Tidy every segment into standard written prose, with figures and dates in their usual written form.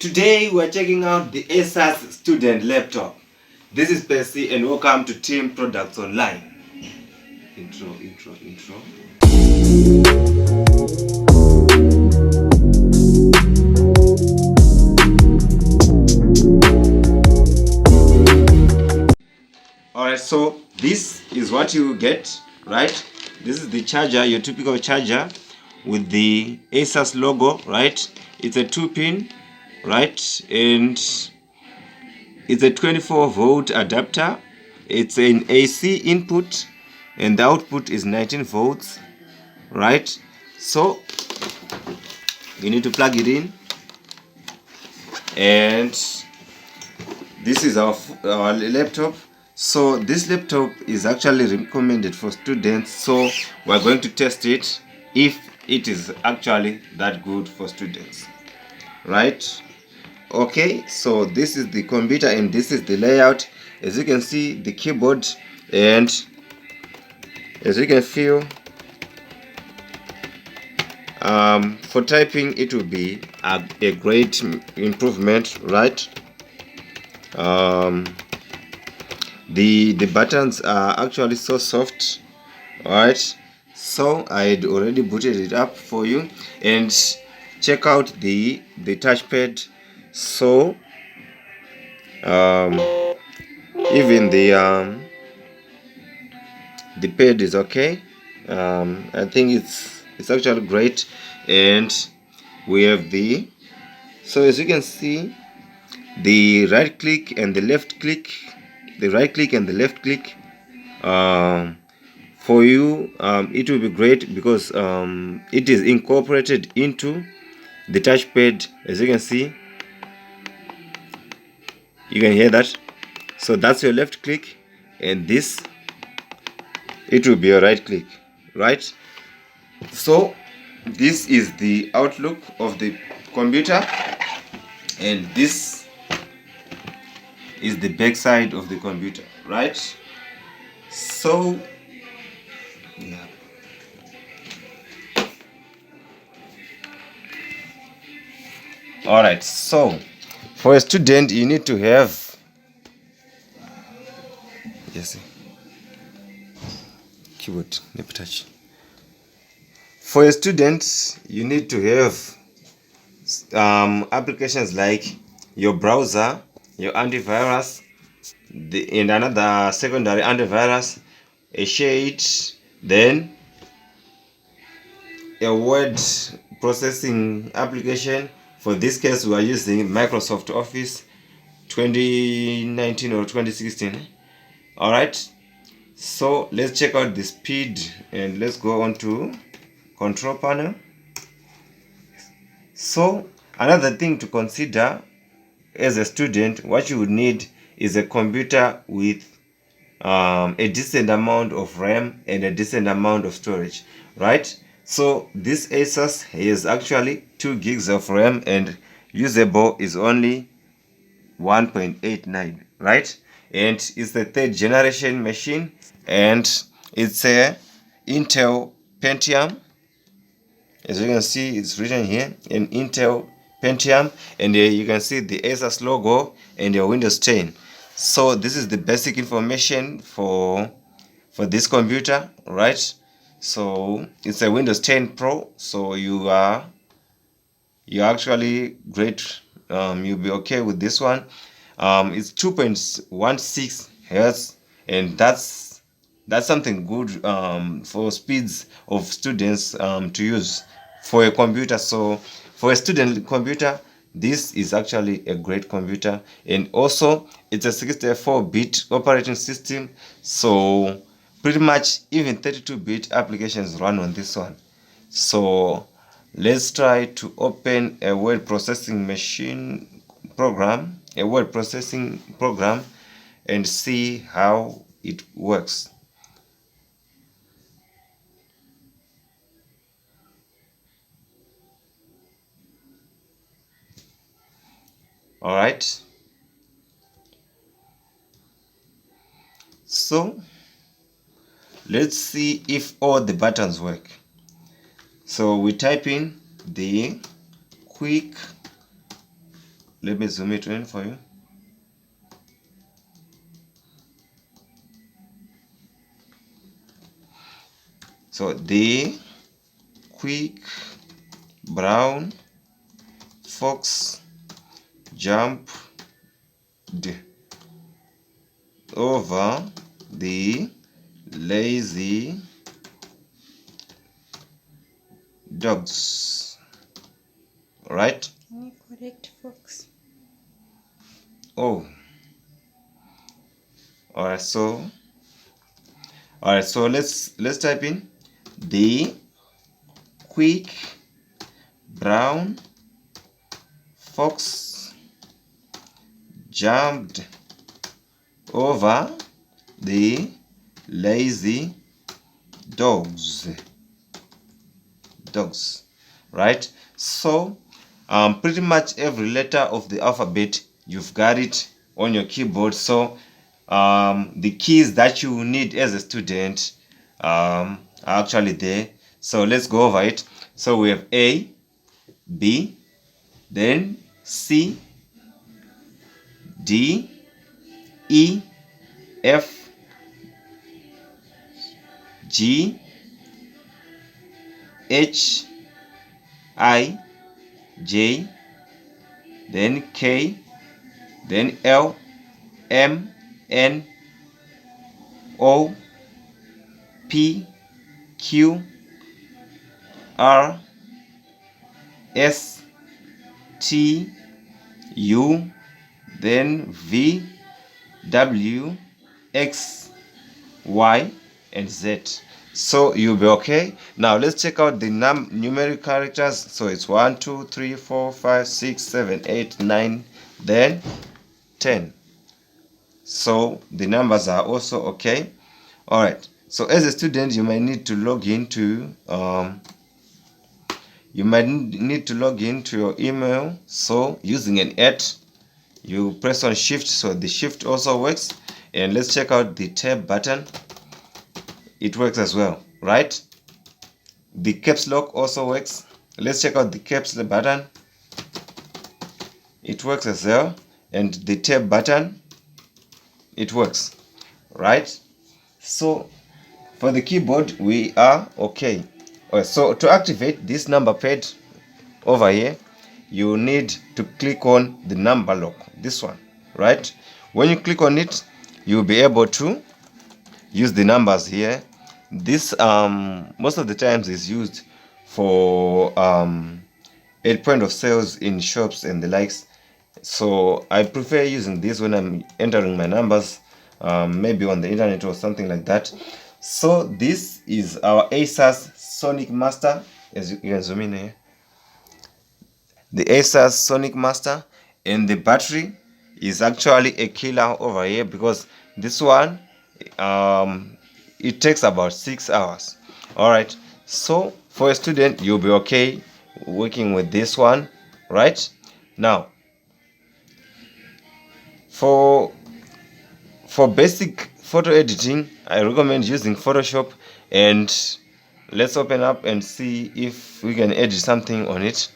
Today we are checking out the Asus student laptop. This is Percy and welcome to Team Products Online. Intro. Alright, so this is what you get, right? This is the charger, your typical charger with the Asus logo, right? It's a 2-pin, right? And it's a 24-volt adapter. It's an AC input and the output is 19 volts, right? So you need to plug it in, and this is our laptop. So this laptop is actually recommended for students, so we're going to test it if it is actually that good for students, right? Okay, so this is the computer and this is the layout. As you can see, the keyboard, and as you can feel, for typing it will be a great improvement, right? The buttons are actually so soft, alright? So I had already booted it up for you, and check out the touchpad. So even the pad is okay. I think it's actually great. And we have so as you can see, the right click and the left click, for you, it will be great because it is incorporated into the touchpad. As you can see, you can hear that. So that's your left click, and this, it will be your right click, right? So this is the outlook of the computer, and this is the back side of the computer, right? So yeah. All right, so for a student you need to have, yes, keyboard nip touch. For a student you need to have applications like your browser, your antivirus, and another secondary antivirus, a shade, then a word processing application. For this case we are using Microsoft Office 2019 or 2016. All right, so let's check out the speed, and let's go on to control panel. So another thing to consider as a student, what you would need is a computer with a decent amount of RAM and a decent amount of storage, right? So this Asus has actually 2 gigs of RAM, and usable is only 1.89, right? And it's the 3rd generation machine, and it's a Intel Pentium. As you can see, it's written here, an Intel Pentium, and you can see the Asus logo and your Windows 10. So this is the basic information for this computer, right? So it's a Windows 10 Pro, so you're actually great. You'll be okay with this one. It's 2.16 hertz, and that's something good for speeds of students to use for a computer. So for a student computer, this is actually a great computer, and also it's a 64-bit operating system, so pretty much even 32-bit applications run on this one. So let's try to open a word processing program, and see how it works. All right, so let's see if all the buttons work. So we type in the quick let me zoom it in for you. So the quick brown fox jumped over the lazy dogs. Right? Can you correct fox? Oh. Alright, so let's type in the quick brown fox jumped over the lazy dogs. Right? So pretty much every letter of the alphabet, you've got it on your keyboard. So the keys that you need as a student are actually there. So let's go over it. So we have A, B, then C, D, E, F, G, H, I, J, then K, then L, M, N, O, P, Q, R, S, T, U, then V, W, X, Y, and Z. So you'll be okay. Now let's check out the numeric characters. So it's 1, 2, 3, 4, 5, 6, 7, 8, 9, then 10. So the numbers are also okay. All right. So as a student, you might need to log into your email. So using an @ you press on shift, so the shift also works. And let's check out the tab button. It works as well, right? The caps lock also works. Let's check out the caps button. It works as well. And the tab button, it works, right? So for the keyboard, we are okay. Alright, so to activate this number pad over here, you need to click on the number lock, this one, right? When you click on it, you'll be able to use the numbers here. This most of the times is used for a point of sales in shops and the likes. So I prefer using this when I'm entering my numbers, maybe on the internet or something like that. So this is our Asus Sonic Master, as you can zoom in here. The Asus Sonic Master, and the battery is actually a killer over here, because this one it takes about 6 hours. All right, so for a student, you'll be okay working with this one, right? Now for basic photo editing, I recommend using Photoshop, and let's open up and see if we can edit something on it.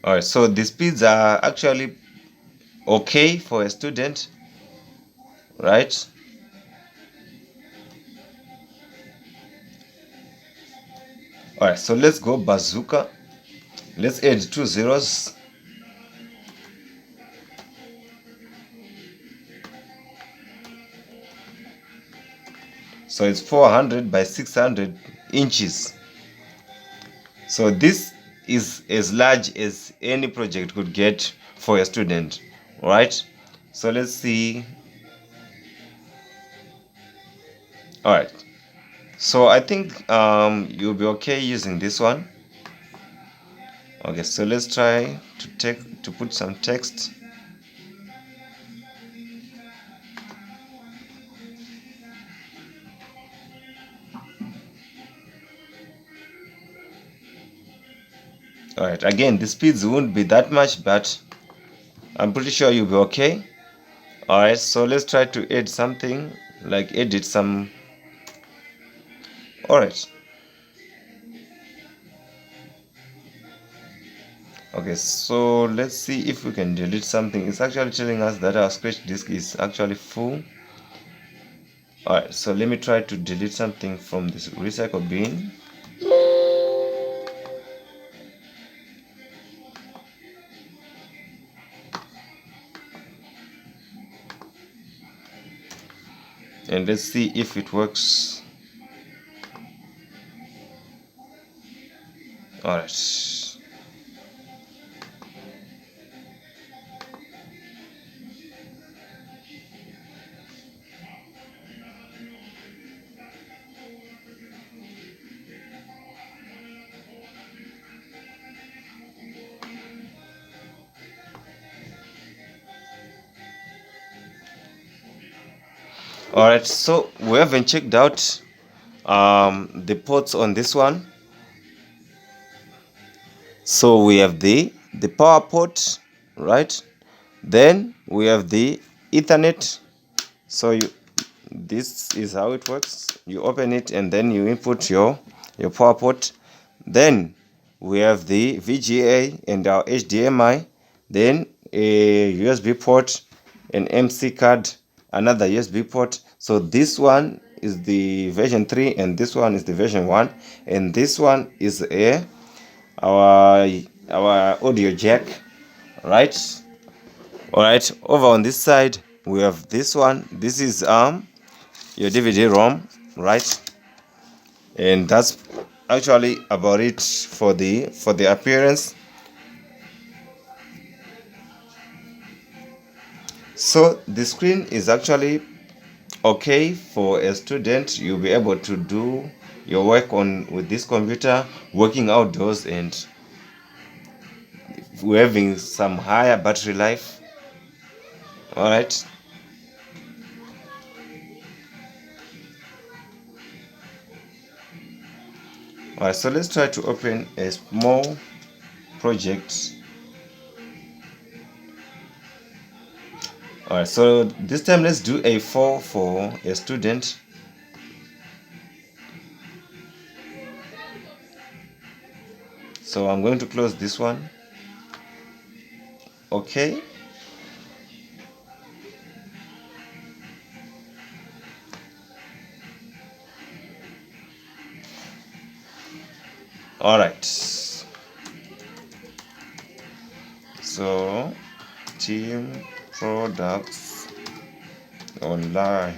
Alright, so the speeds are actually okay for a student, right? Alright, so let's go bazooka. Let's add 2 zeros. So it's 400 by 600 inches. So this is as large as any project could get for a student, right? So let's see. Alright, so I think you'll be okay using this one. Okay, so let's try to put some text. Alright, again, the speeds won't be that much, but I'm pretty sure you'll be okay. Alright, so let's try to add something, like edit some. Alright. Okay, so let's see if we can delete something. It's actually telling us that our scratch disk is actually full. Alright, so let me try to delete something from this recycle bin. And let's see if it works. Alright. Alright, so we haven't checked out the ports on this one. So we have the power port, right? Then we have the Ethernet. So this is how it works. You open it and then you input your power port. Then we have the VGA and our HDMI. Then a USB port, an MC card, another USB port. So this one is the version 3 and this one is the version 1, and this one is our audio jack, right? All right, over on this side we have this one. This is your DVD ROM, right? And that's actually about it for the appearance. So the screen is actually okay for a student. You'll be able to do your work with this computer, working outdoors, and we're having some higher battery life. All right. All right, so let's try to open a small project. All right, so this time let's do a 4 for a student. So I'm going to close this one. Okay. All right. So team products online.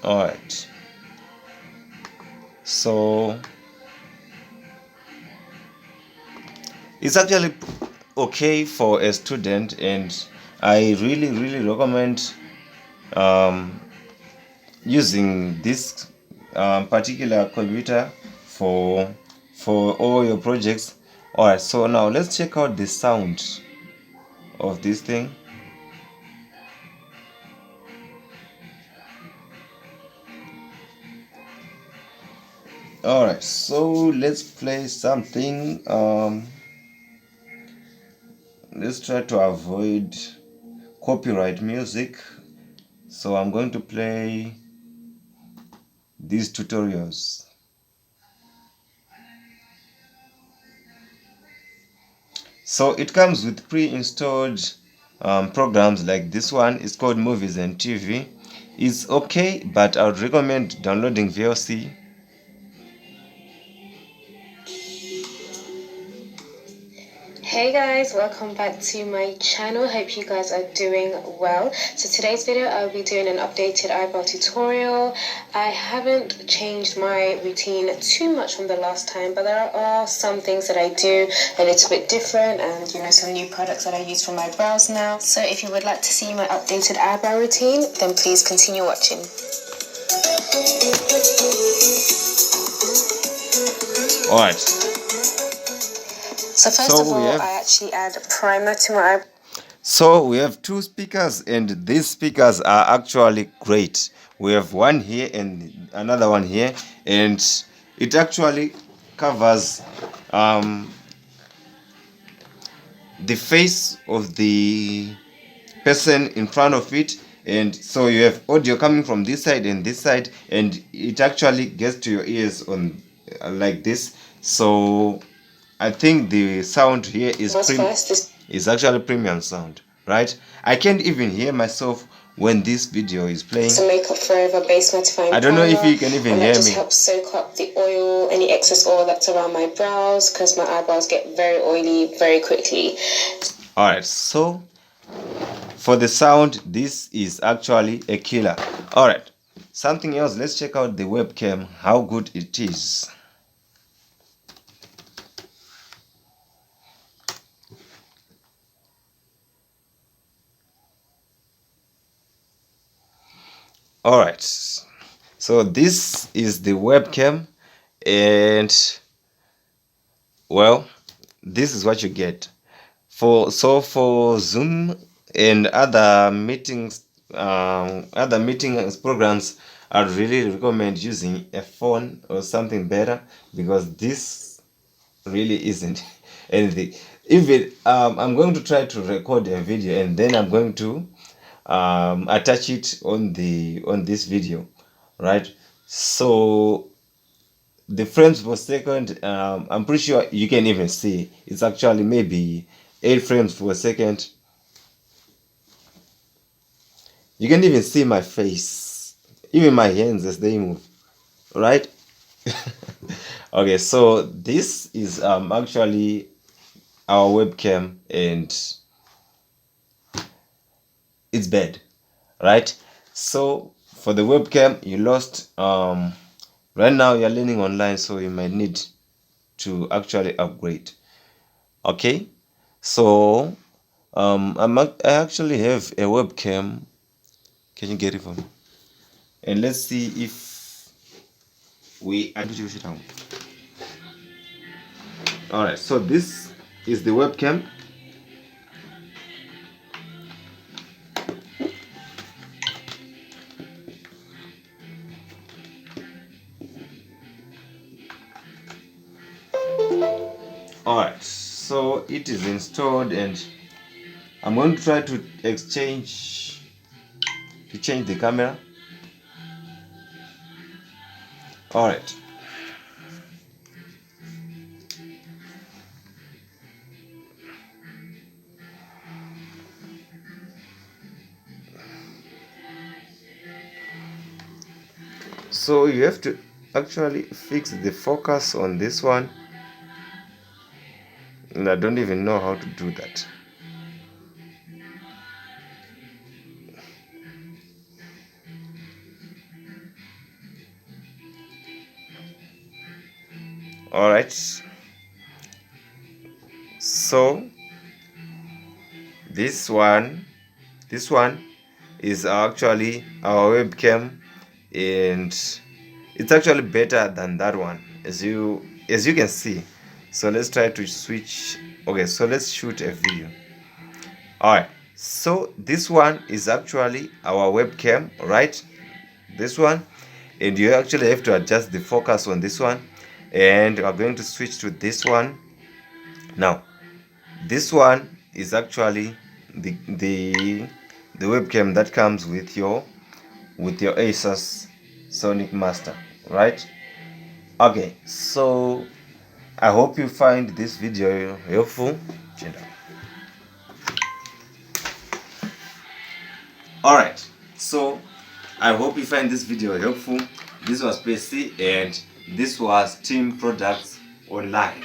All right. So it's actually okay for a student, and I really recommend using this particular computer for all your projects. All right, so now let's check out the sound of this thing. All right, so let's play something. Let's try to avoid copyright music. So I'm going to play these tutorials. So it comes with pre-installed programs like this one. It's called Movies and TV. It's okay, but I would recommend downloading VLC. Hey guys, welcome back to my channel. Hope you guys are doing well. So today's video I'll be doing an updated eyebrow tutorial. I haven't changed my routine too much from the last time, but there are some things that I do a little bit different, and some new products that I use for my brows now. So if you would like to see my updated eyebrow routine, then please continue watching. Alright. So first of all, I actually add primer to my eyebrow. So we have two speakers, and these speakers are actually great. We have one here and another one here, and it actually covers the face of the person in front of it, and so you have audio coming from this side and this side, and it actually gets to your ears on like this. So I think the sound here is actually premium sound, right? I can't even hear myself when this video is playing. It's a Makeup Forever base mattifying I don't know if you can even hear me. That just helps soak up the oil, any excess oil that's around my brows, because my eyebrows get very oily very quickly. Alright, so for the sound, this is actually a killer. Alright, something else, let's check out the webcam, how good it is. Alright, so this is the webcam, and well, this is what you get. For Zoom and other meetings, programs, I really recommend using a phone or something better, because this really isn't anything. Even I'm going to try to record a video, and then I'm going to attach it on this video, right? So the frames per second, I'm pretty sure you can even see it's actually maybe 8 frames per second. You can even see my face, even my hands as they move, right? Okay, so this is actually our webcam, and it's bad, right? So for the webcam, you lost right now you're learning online, so you might need to actually upgrade. Okay, so I actually have a webcam. Can you get it for me? And let's see if we alright, so this is the webcam. Alright, so it is installed, and I'm going to try to change the camera. Alright. So you have to actually fix the focus on this one, and I don't even know how to do that. Alright, so this one is actually our webcam, and it's actually better than that one, as you can see. So let's try to switch. Okay, so let's shoot a video. Alright, so this one is actually our webcam, right? This one, and you actually have to adjust the focus on this one, and we are going to switch to this one. Now this one is actually the webcam that comes with your Asus Sonic Master, right? Okay, so I hope you find this video helpful. Alright, so I hope you find this video helpful. This was PC, and this was Team Products Online.